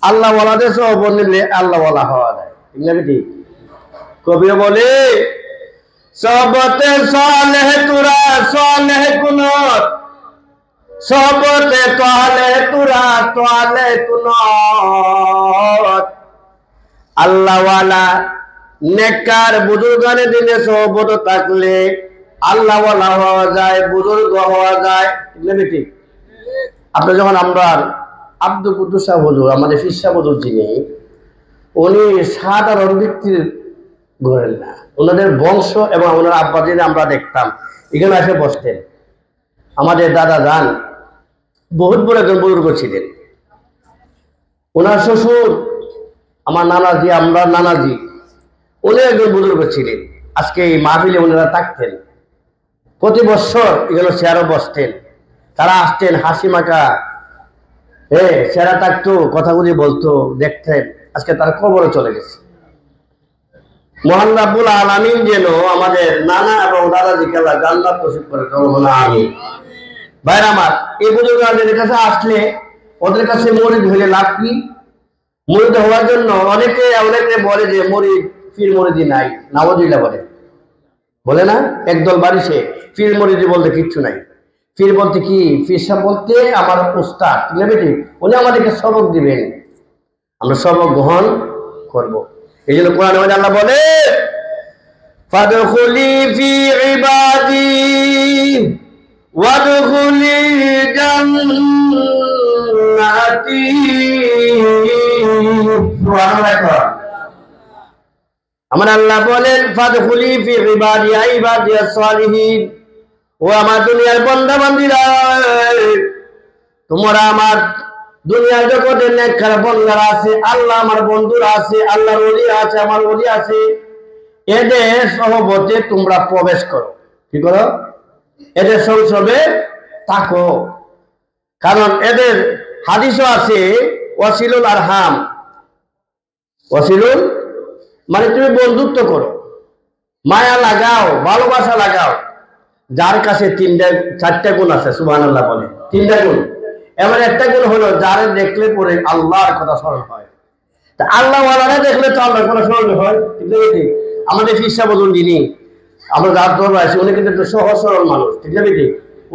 আল্লাহ ওয়ালাদের সহবত নিলে আল্লাহ ওয়ালা হওয়া যায়, ঠিক না বেটি? কবি বলে সহবতে সালেহ তুরা সালেহ কুনত, সহবতে তালেহ তুরা তালেহ কুনত। আল্লাহ ওয়ালা নেককার বুজুর্গানে দিলে সহবত থাকলে আল্লাহ ওয়ালা হওয়া যায়, বুজুর্গ হওয়া যায়, ঠিক না বেটি? আপনি যখন আমরা আব্দুল কুদ্দুস সাহেব হুজুর, আমাদের পীর সাহেব হুজুর যিনি, উনি সাধারণ ব্যক্তির ঘরেন না, ওনাদের বংশ এবং ওনার আব্বাজিনে আমরা দেখতাম এখানে এসে বসতেন। আমাদের দাদা যান বহুত বড় একজন বুজুর্গ ছিলেন। ওনার শ্বশুর আমার নানাজি, আমরা নানাজি, উনি একজন বুজুর্গ ছিলেন। আজকে এই মাহফিলে ওনারা থাকতেন, প্রতি বছর এগুলো চেয়ারও বসতেন। তারা আসতেন হাসি মাখা, চেহারা থাকতো, কথাগুলি বলতো, দেখতেন। আজকে তার কবরে চলে গেছে। মহান রাব্বুল আলামিন যেন আমাদের নানা এবং দাদাজিকে আল্লাহ জান্নাত নসিব করে, আমিন। ভাইরা আমার, এই বুজুর্গদের কাছে আসলে ওদের কাছে মুরিদ হইলে লাভ কি? মুরিদ হওয়ার জন্য অনেকে বলে যে মুরিদ পীর মুরিদি নাই, নাওয়াজুবিল্লাহ বলে না? একদল বাড়িছে পীর মুরিদি বলতে কিচ্ছু নাই। পীর বলতে কি? পীর সাহেব বলতে আমার উস্তাদ, ঠিক না বেটি? উনি আমাদেরকে সবক দিবেন, আমরা সবক গ্রহণ করব। এই জন্য কোরআনে আল্লাহ বলে ফাদখুলি ফি ইবাদি ওয়াদখুলি জান্নাতি। সুবহানাল্লাহ। আমার আল্লাহ বলেন ফাদখুলি ফি ইবাদি ইবাদিয়াস সালিহিন, ও আমার দুনিয়ার বান্দা বান্দীরা, তোমরা আমার দুনিয়ার জগতে নেককার বান্দারা আছে, আল্লাহ আমার বন্ধুরা আছে, আল্লাহর ওলি আছে, আমার ওলি আছে, এদের সহবতে তোমরা প্রবেশ করো। কি করো? এদের সংসবে থাকো। কারণ এদের হাদিসও আছে ওয়াসিলুল আরহাম, ওয়াসিলুল মানে তুমি বন্ধুত্ব করো, মায়া লাগাও, ভালোবাসা লাগাও। যার কাছে চারটা গুণ আছে, সুবহানাল্লাহ বলে, তিনটা গুণ। এমন একটা গুণ হলো যার দেখলে পরে আল্লাহর কথা স্মরণ হয়। তা আল্লাহ ওয়ালারা দেখলে তো আল্লাহর কথা স্মরণ হয়, ঠিক না? আমাদের পীর সাহেব হুজুর যিনি, আমরা যার দরবার আছি, উনি কিন্তু একটু সহজ সরল মানুষ, ঠিক না বেটি?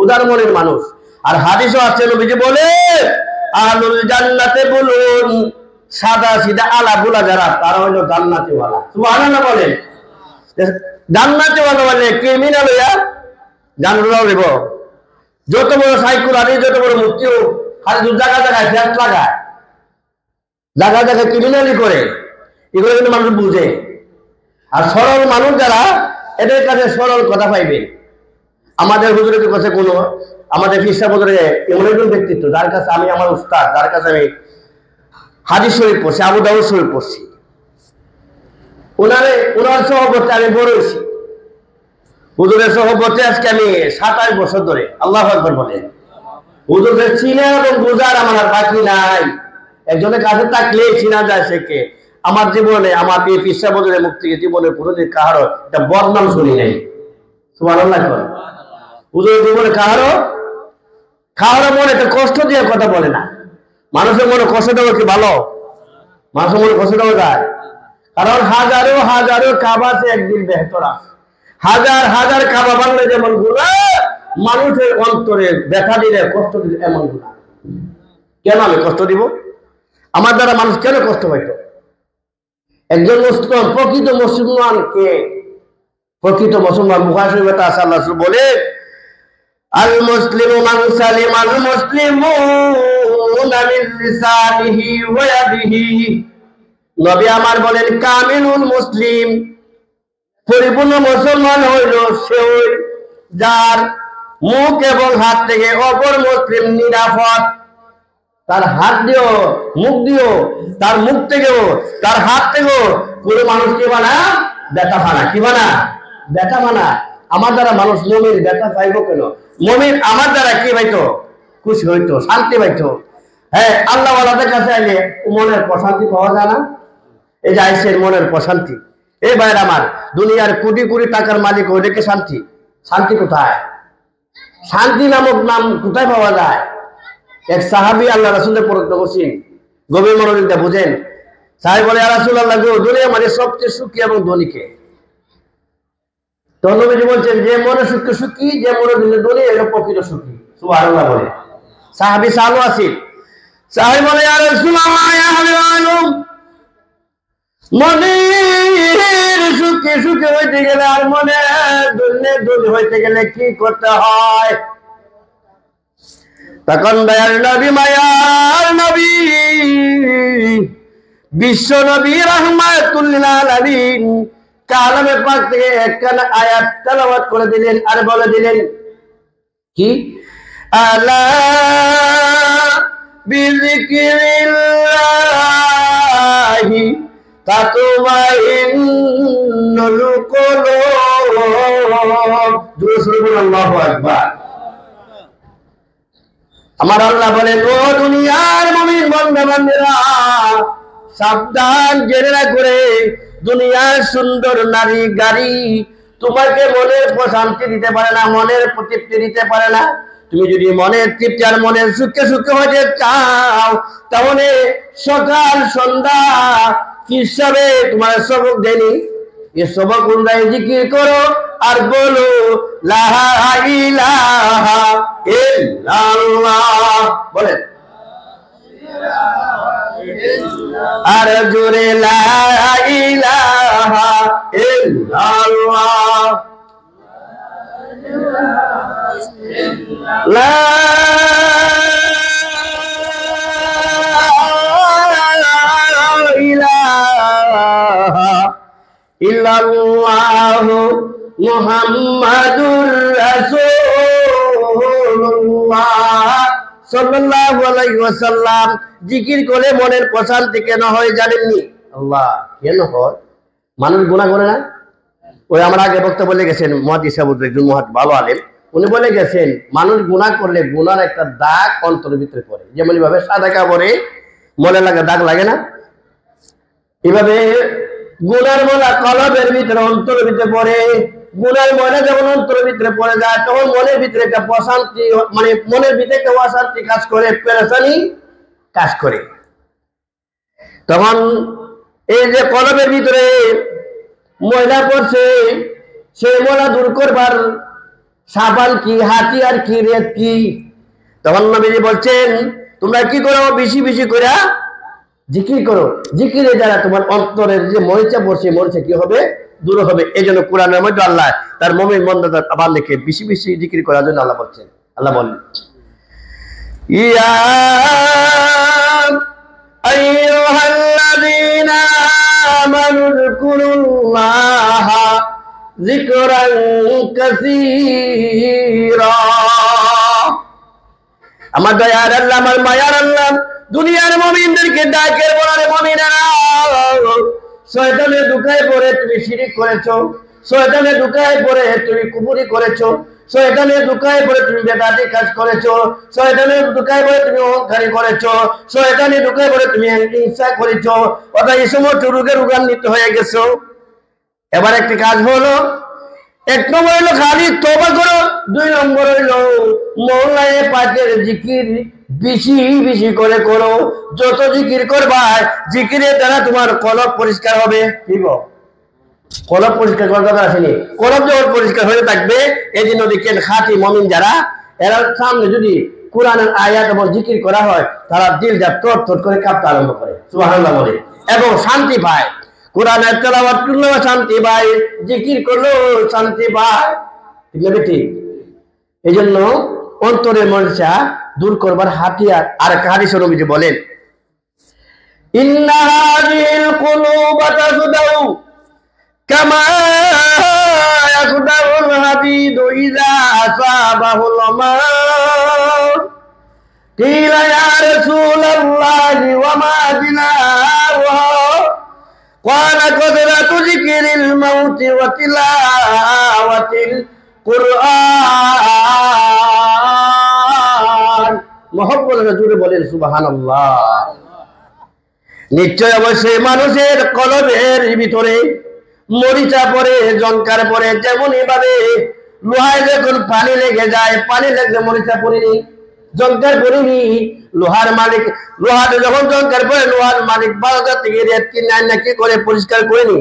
উদার মনের মানুষ। আর হাদিসও আসছে, নবীজি বলে আহলুল জান্নাতে বলুন, সাদা সিধা আলা বুলা যারা, তারা হলো জান্নাতি ওয়ালা। সুবহানাল্লাহ বলেন। জান্নাতি ওয়ালা বলে ক্রিমিনাল হইয়া জান্নাত দেব। যত বড় সাইকুল আনি, যত বড় মূর্তি হোক, খালি জায়গা জায়গায় ফ্যাস লাগায়, জায়গা জায়গায় ক্রিমিনালি করে, এগুলো কিন্তু মানুষ বুঝে। আর সরল মানুষ যারা, এদের কাছে সরল কথা পাইবে। আমাদের হুজুরের কাছে কোনো, আমাদের পীর সাহেব হুজুরে এমন একজন ব্যক্তিত্ব, যার কাছে আমি, আমার উস্তাদ, যার কাছে আমি হাদিস শরীফ পড়ছি, আবু দাউদ শরীফ পড়ছি, ওনার সহবতে আমি বড় হয়েছি। হুজুরের সহবতে আজকে আমি 27 বছর ধরে। আল্লাহু আকবার বলে। হুজুরের চিনা এবং বোঝার আমার আর বাকি নাই। একজনের কাছে থাকলে চিনা যায় সে কে। আমার জীবনে, আমার এই পীর সাহেব হুজুরের মুখ থেকে জীবনে কোনোদিন কাহারও একটা বদনাম শুনি নাই। সুবহানাল্লাহ। হুজুরের জীবনে কাহারও মনে একটা কষ্ট দিয়ে কথা বলে না। মানুষের মনে কষ্ট দেওয়া কি ভালো? মানুষের মনে কষ্ট দেওয়া যায়? কারণ হাজারো হাজারো কাবা আছে, একদিন বেহতর আছে। হাজার হাজার কাবা ভাঙলে যেমন গুনাহ, মানুষের অন্তরে ব্যথা দিলে, কষ্ট দিলে এমন গুনাহ। কেন আমি কষ্ট দিব? আমার দ্বারা মানুষ কেন কষ্ট পাইত? একজন মুসলমান, প্রকৃত মুসলমান কে? প্রকৃত মুসলমান বুখারী শরীফে আছে, আল্লাহ বলে আল মুসলিমু মান সালিমাল মুসলিমুনা মিন লিসানিহি ওয়া ইয়াদিহি। নবী আমার বলেন কামিলুল মুসলিম, পরিপূর্ণ মুসলমান হইল সে, যার মুখ এবং হাত থেকে অপর মুসলিম নিরাপদ। তার হাত দিও, মুখ দিও, তার মুখ থেকেও, তার হাত থেকেও পুরো মানুষ কি বানা? ব্যথা ফানা। কি বানা? ব্যথা ফানা। আমার দ্বারা মানুষ মুমিন ব্যথা পাইব কেন? মুমিন আমার দ্বারা কি পাইতো? খুশি হইতো, শান্তি পাইতো। হ্যাঁ, আল্লাহ ওয়ালাদের কাছে আইলে মনের প্রশান্তি পাওয়া যায় না? এই যে আইসের মনের প্রশান্তি। এই ভাইরা আমার, দুনিয়ার কোটি কোটি টাকার মালিক ওইটাকে শান্তি? শান্তি কোথায়? শান্তি নামক নাম কোথায় পাওয়া যায়? এক সাহাবী আল্লাহ রাসূলের পরক করছেন, গভীর মনোযোগটা বুঝেন। সাহেব বলে ইয়া রাসূলুল্লাহ গো, দুনিয়া মানে সবচেয়ে সুখী এবং ধনীকে। তো নবীজি বলছেন যে মনে সুখী, যে মনে দুনিয়া এর প্রকৃত সুখী। সুবহানাল্লাহ বলে। সাহাবী সালু আসিল, সাহেব বলে ইয়া রাসূলুল্লাহ ইয়া হাবিবাল্লাহ, মনের সুখে হইতে গেলে আর মনের দুর্নে হইতে গেলে কি করতে হয়? তখন দয়াল নবী, মায়ার নবী, বিশ্ব নবী রাহমাতুল লিল আলামিন কালামে পাক থেকে একখানা আয়াত তেলাওয়াত করে দিলেন আর বলে দিলেন কি? আলা বিযিকরিল্লাহি তাতমাইন্নুল কুলুব। আল্লাহু আকবার। আমার আল্লাহ বলেন, ও দুনিয়ার মুমিন বান্দা-বান্দীরা, সাবধান, জেনে না করে দুনিয়ার সুন্দর নারী গাড়ি তোমাকে মনের প্রশান্তি দিতে পারে না, মনের তৃপ্তি দিতে পারে না। তুমি যদি মনের তৃপ্তি আর মনের সুখে হতে চাও, তাহলে সকাল সন্ধ্যা হিসাবে তোমার সবক দেনি, এ সবক অনুযায়ী জিকির করো আর বলো লা ইলাহা ইল্লাল্লাহ। বলেন আর জোরে লা ইলাহা ইল্লাল্লাহ, লা ইলাহা ইল্লাল্লাহ মুহাম্মাদুর রাসূলুল্লাহ সাল্লাল্লাহু আলাইহি ওয়াসাল্লাম। জিকির করে মনের প্রশান্তি কেন হয় জানেননি? আল্লাহ কেন হয়? মানুষ গুনাহ করে না? ওই আমরা আগে বক্তব্য বলে গেছেন, মুহাদ্দিস সাহেব একজন ভালো আলেম, উনি বলে গেছেন মানুষ গুনাহ করলে গুনার একটা দাগ অন্তরের ভিতরে পড়ে। যেমন এইভাবে সাদা কাপড়ে মনে লাগা দাগ লাগে না, এভাবে গুনার ময়লা কলবের ভিতরে অন্তরের ভিতরে পড়ে। গুনার ময়লা যখন অন্তরের ভিতরে পড়ে যায়, তখন মনের ভিতরে একটা প্রশান্তি, মানে মনের ভিতরে একটা অশান্তি কাজ করে, পেরেশানি কাজ করে। তখন এই যে কলবের ভিতরে ময়লা পড়ছে, সেই ময়লা দূর করবার সাবান কি, হাতিয়ার কি, রেত কি? তখন নবীজি বলছেন তোমরা কি করো? বেশি বেশি করে জিকির করো। জিকিরে দ্বারা তোমার অন্তরের যে মরিচা পড়ছে, মরিচা কি হবে? দূর হবে। এই জন্য কোরআনের মধ্যে আল্লাহ তার মুমিন বান্দাদের বান্দাকে বেশি বেশি জিকির করার জন্য আল্লাহ বলছেন। আল্লাহ বলেন ইয়া আইয়ুহাল্লাযীনা আমানু যকুরুল্লাহা যিকরান কাসীরা। আমার দয়ার আল্লাহ, আমার মায়ার আল্লাহ দুনিয়ার মুমিনদেরকে ডাকে, বলারে মুমিনেরা, শয়তানের ধোঁকায় পড়ে তুমি শিরক করেছো, শয়তানের ধোঁকায় পড়ে তুমি কুফরি করেছো, শয়তানের ধোঁকায় পড়ে তুমি বেদাতি কাজ করেছো, শয়তানের ধোঁকায় পড়ে তুমি অহংকারী করেছো, শয়তানের ধোঁকায় পড়ে তুমি হিংসা করেছো, অর্থাৎ এই সমস্ত রোগে রোগান্বিত হয়ে গেছো। এবার একটি কাজ হলো, এক নম্বর হইলো খালি তওবা করো, দুই নম্বর হইলো মওলায়ে পাকের জিকির বেশি বেশি করে করো। যত জিকির করবা, জিকিরের দ্বারা তোমার কলব পরিষ্কার হবে। ঠিক কলব পরিষ্কার করার দরকার আসেনি, কলব যখন পরিষ্কার হয়ে থাকবে, এই জন্য দেখেন খাঁটি মুমিন যারা, এরা সামনে যদি কোরআনের আয়াত এবং জিকির করা হয়, তারা দিলটা থরথর করে কাঁপতে আরম্ভ করে, সুবহানাল্লাহ বলে, এবং শান্তি পায়। কোরআনের তেলাওয়াত করলেও শান্তি পায়, জিকির করলেও শান্তি পায়। ঠিক না? ঠিক। এই জন্য অন্তরের মনসা দূর করবার হাতিয়ার আর একটা হাদিসে নবীজি বলেন ইন্না হাযিল কুলুবা তাসদাউ কামা ইয়াসদাউল হাদিদু ইযা আসাবাহুল মাউত। কিলা ইয়া রাসূলুল্লাহি ওয়া মা দিনাহু? ক্বালা কাসরাতু যিকরিল মাউতি ওয়া তিলাওয়াতিল কুরআন। মহব্বতের জুড়ে বলেন সুবহানাল্লাহ। নিশ্চয় অবশ্যই মানুষের কলবের ভিতরে মরিচা পড়ে, জংকার পড়ে, যেমন এভাবে লোহায় যখন পানি লেগে যায়, পানি লেগে মরিচা পড়েনি, জঙ্কার করিনি। লোহার মালিক লোহাতে যখন জঙ্কার করে লোহার মালিক বাজার থেকে রেত কিনে আইন না কি করে পরিষ্কার করেনি।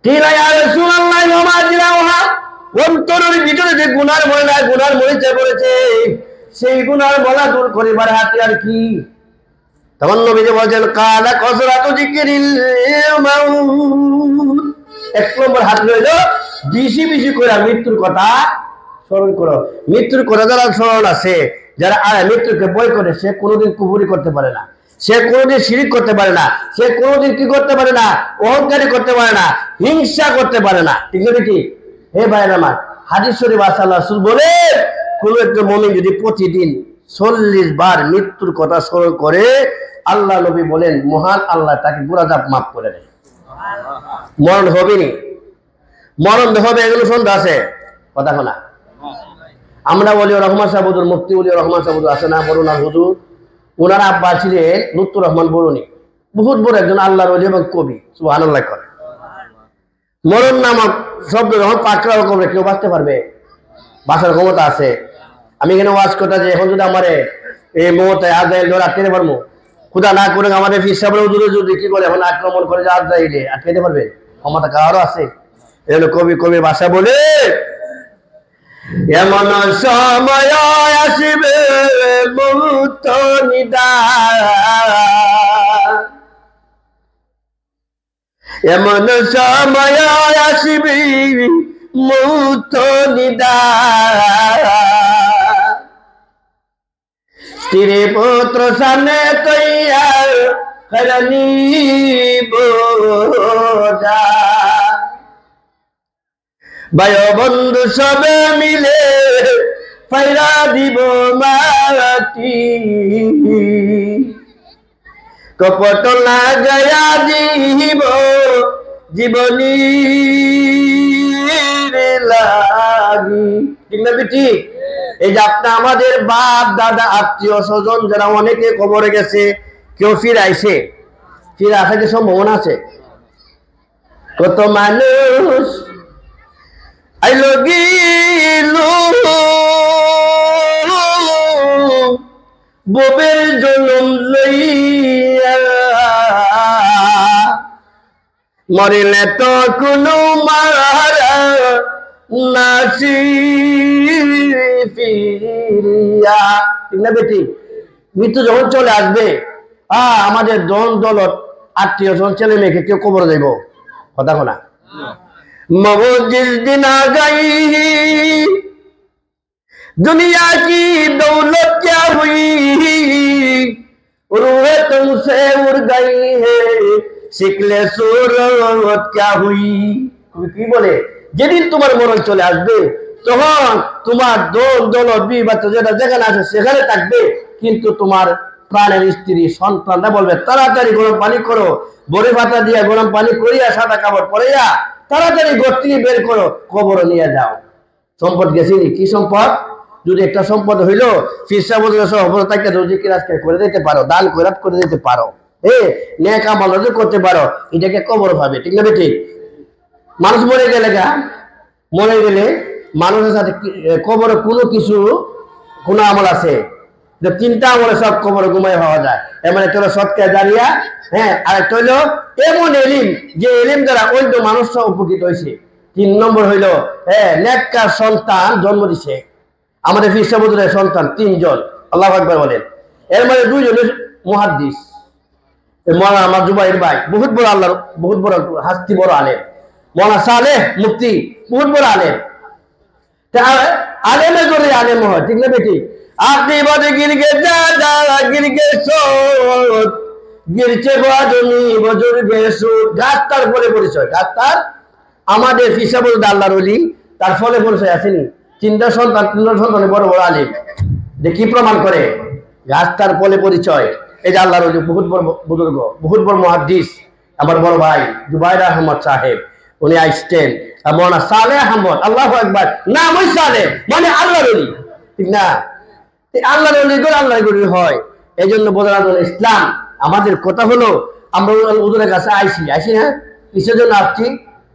কি না ইয়া রাসূলুল্লাহ ওমা জিরাওহা, অন্তরের ভিতরে যে গুনার ময়লা গুনার মরিচা পড়েছে সেই গুনার ময়লা দূর করিবার হাতিয়ার কি? তখন নবীজি বলেন কালা কসরাতু যিকরিল মাউত, এক নম্বর হাত রইল বেশি বেশি করে মৃত্যুর কথা স্মরণ করো। মৃত্যুর কথা যারা স্মরণ আছে, যারা মৃত্যুকে ভয় করে, সে কোনোদিন কুফরি করতে পারে না, সে কোনোদিন শিরিক করতে পারে না, সে কোনোদিন কি করতে পারে না, অহংকারী করতে পারে না, হিংসা করতে পারে না। ঠিক না কি? হে ভাইরা আমার, হাদিস শরীফ আল্লাহ রাসূল বলে কোন একটা মুমিন যদি প্রতিদিন 40 বার মৃত্যুর কথা স্মরণ করে, আল্লাহ নবী বলেন মহান আল্লাহ তাকে গুনাহ মাফ করে দেয়। মরণ হবে নি, মরণ হবে এগুলো সন্ধ্যা আছে কথা শোনা। আমরা বলি রহমান সাহেবুর মুফতি বলি রহমান সাহেবুর আছে না বরুণার হুজুর, ওনার আব্বা ছিলেন লুৎফুর রহমান বরুণী, বহুত বড় একজন আল্লাহর ওলি এবং কবি, সুবহানাল্লাহ করে। মরণ নামক শব্দ যখন পাকড়াও করবে কেউ বাঁচতে পারবে? বাঁচার ক্ষমতা আছে? আমি এখানে ওয়াজ করতে যে এখন যদি আমার এই মুহূর্তে আজরাইল আটকে পারবো, খুদা না করে আমাদের ফির সাহেবের হুজুরে যদি কি করে এখন আক্রমণ করে যে আজরাইলে আটকাইতে পারবে? ক্ষমতা কারও আছে? এগুলো কবি ভাষা বলে এমন সময় আসিবে মুহূর্ত নিদান, এমন সময় আসিবে মুহূর্ত নিদান, স্ত্রী পুত্র সামনে তৈয়ার করনি বোঝা, ভাই বন্ধু সবে মিলে ফাইরা দিব মাটি, কপট লাগায়া দিব জীবনী লাগি। ঠিক না বেটি? এই যে আপনি আমাদের বাপ দাদা আত্মীয় স্বজন যারা অনেকে কবরে গেছে, কেউ ফিরে আইছে, ফিরে আসার কি সম্ভাবনা আছে? কত মানুষ আইলো গিলো ববের জনম লইয়া, মরিলে তো কোনো মারা নাসি ফিরিয়া। ঠিক না বেটি? মৃত্যু যখন চলে আসবে, আমাদের দল দলত আত্মীয় স্বজন ছেলে মেয়েকে কেউ কবর দেব কথা শোনা। मौत जिस दिन आ गई दुनिया की दौलत क्या हुई, रूहें तुमसे उड़ गई है शिकले सूरत क्या हुई। কি বলে যেদিন তোমার মরণ চলে আসবে তখন তোমার দৌলত বিবাদ যেটা যেখানে আছে সেখানে থাকবে, কিন্তু তোমার প্রাণের স্ত্রী সন্তানরা বলবে তাড়াতাড়ি গরম পানি করো, বড়ি ভাতা দিয়া গরম পানি করিয়া সাদা কাপড় পরাইয়া তাড়াতাড়ি ঘর থেকে বের করো, কবর নিয়ে যাও। সম্পদ গেছিনি, কি সম্পদ? যদি একটা সম্পদ হইলো ফিরসা বলে সহবর তাকে রোজি কিরাজ করে দিতে পারো, দান খয়রাত করে দিতে পারো, নেক আমল রোজি করতে পারো, এটাকে কবর পাবে। ঠিক না বেটি? মানুষ মরে গেলে মরে গেলে মানুষের সাথে কবরে কোনো কিছু কোনো আমল আছে? তিনটা আমলে সব কবরে ঘুমাই হওয়া যায়। এমন একটা হলো সৎকার জারিয়া, আর একটা হইলো এমন এলিম যে এলিম দ্বারা অন্য মানুষরা উপকৃত হয়েছে। 3 নম্বর হইলো নেককার সন্তান জন্ম দিছে। আমাদের ফিরসাবুদের সন্তান 3 জন, আল্লাহু আকবার বলেন। এর মধ্যে 2 জন মুহাদ্দিস, মৌলানা আমার জুবাইর ভাই বহুত বড় আল্লাহর বহুত বড় হাস্তি বড় আলেম, মৌলানা সালেহ মুফতি বহুত বড় আলেম। আলেমের জন্য আলেম হয়। ঠিক না বেটি? আপনি বলে গিরগে দাদা গিরগে সোত গিরছে বাদনি বুজুর্গে সুদ, গাছটার ফলে পরিচয়। গাছটার আমাদের ফিসাবুল আল্লাহর ওলি, তার ফলে পরিচয় আসেনি। 3টা সন্তান বড় বড় আলিম। কি প্রমাণ করে? গাছটার ফলে পরিচয়। এই যে আল্লাহর ওলি বহুত বড় বুজুর্গ, বহুত বড় মুহাদ্দিস, আমার বড় ভাই জুবাইর আহমদ সাহেব, উনি আসতেন। মৌলানা সালেহ আহমদ, আল্লাহু আকবার, নাম ওই সালেহ মানে আল্লাহর ওলি। ঠিক না? আল্লাহর ওলি করে আল্লাহর ওলি হয়। এই জন্য বোঝানোর ইসলাম। আমাদের কথা হলো আমরা হুজুরের কাছে আইসি না, কিসের জন্য আসছি?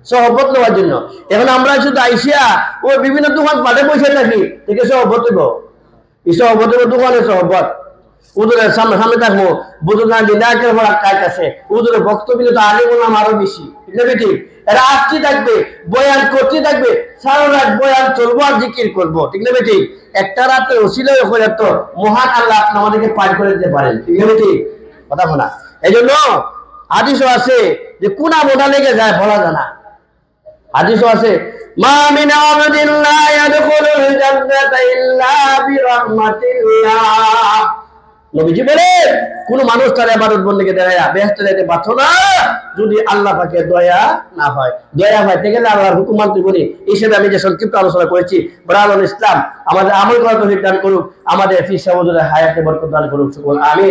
সহবত নেওয়ার জন্য। এখন আমরা শুধু আইসিয়া ও বিভিন্ন দোকান পাঠে বসে থাকি, ঠিক আছে? সহবত হইব এই সহবতের দোকানে সহবত হুজুরের সামনে সামনে থাকবো বুজুর্গ বিদায়কের পর কাজ আছে হুজুরের বক্তব্য তো আগে বললাম আরো বেশি ঠিক না ঠিক এরা আসতে থাকবে বয়ান করতে থাকবে সারা রাত বয়ান চলবো আর জিকির করবো ঠিক না ঠিক একটা রাতে ওসিলা করে তো মহান আল্লাহ আপনি আমাদেরকে পার করে দিতে পারেন ঠিক না ঠিক কথা বলা এই জন্য হাদিসও আছে যে কোনা মোটা লেগে যায় বলা যায় না হাদিসও আছে মা মিন আবদিন লা ইয়াদখুলুল জান্নাতা ইল্লা বিরাহমাতিল্লাহ নবীজি বলেন কোন মানুষ তার ইবাদত বন্দেগি দেয়া বেহেশতে যেতে পারছো না যদি আল্লাহ পাকের দয়া না হয় দয়া পাইতে গেলে আল্লাহর হুকুম মানতে বলি হিসেবে আমি যে সংক্ষিপ্ত আলোচনা করেছি ব্রাহ্মণ ইসলাম আমাদের আমল করার তৌফিক দান করুক আমাদের ফির সাহেবের হায়াতে বরকত দান করুক আমিন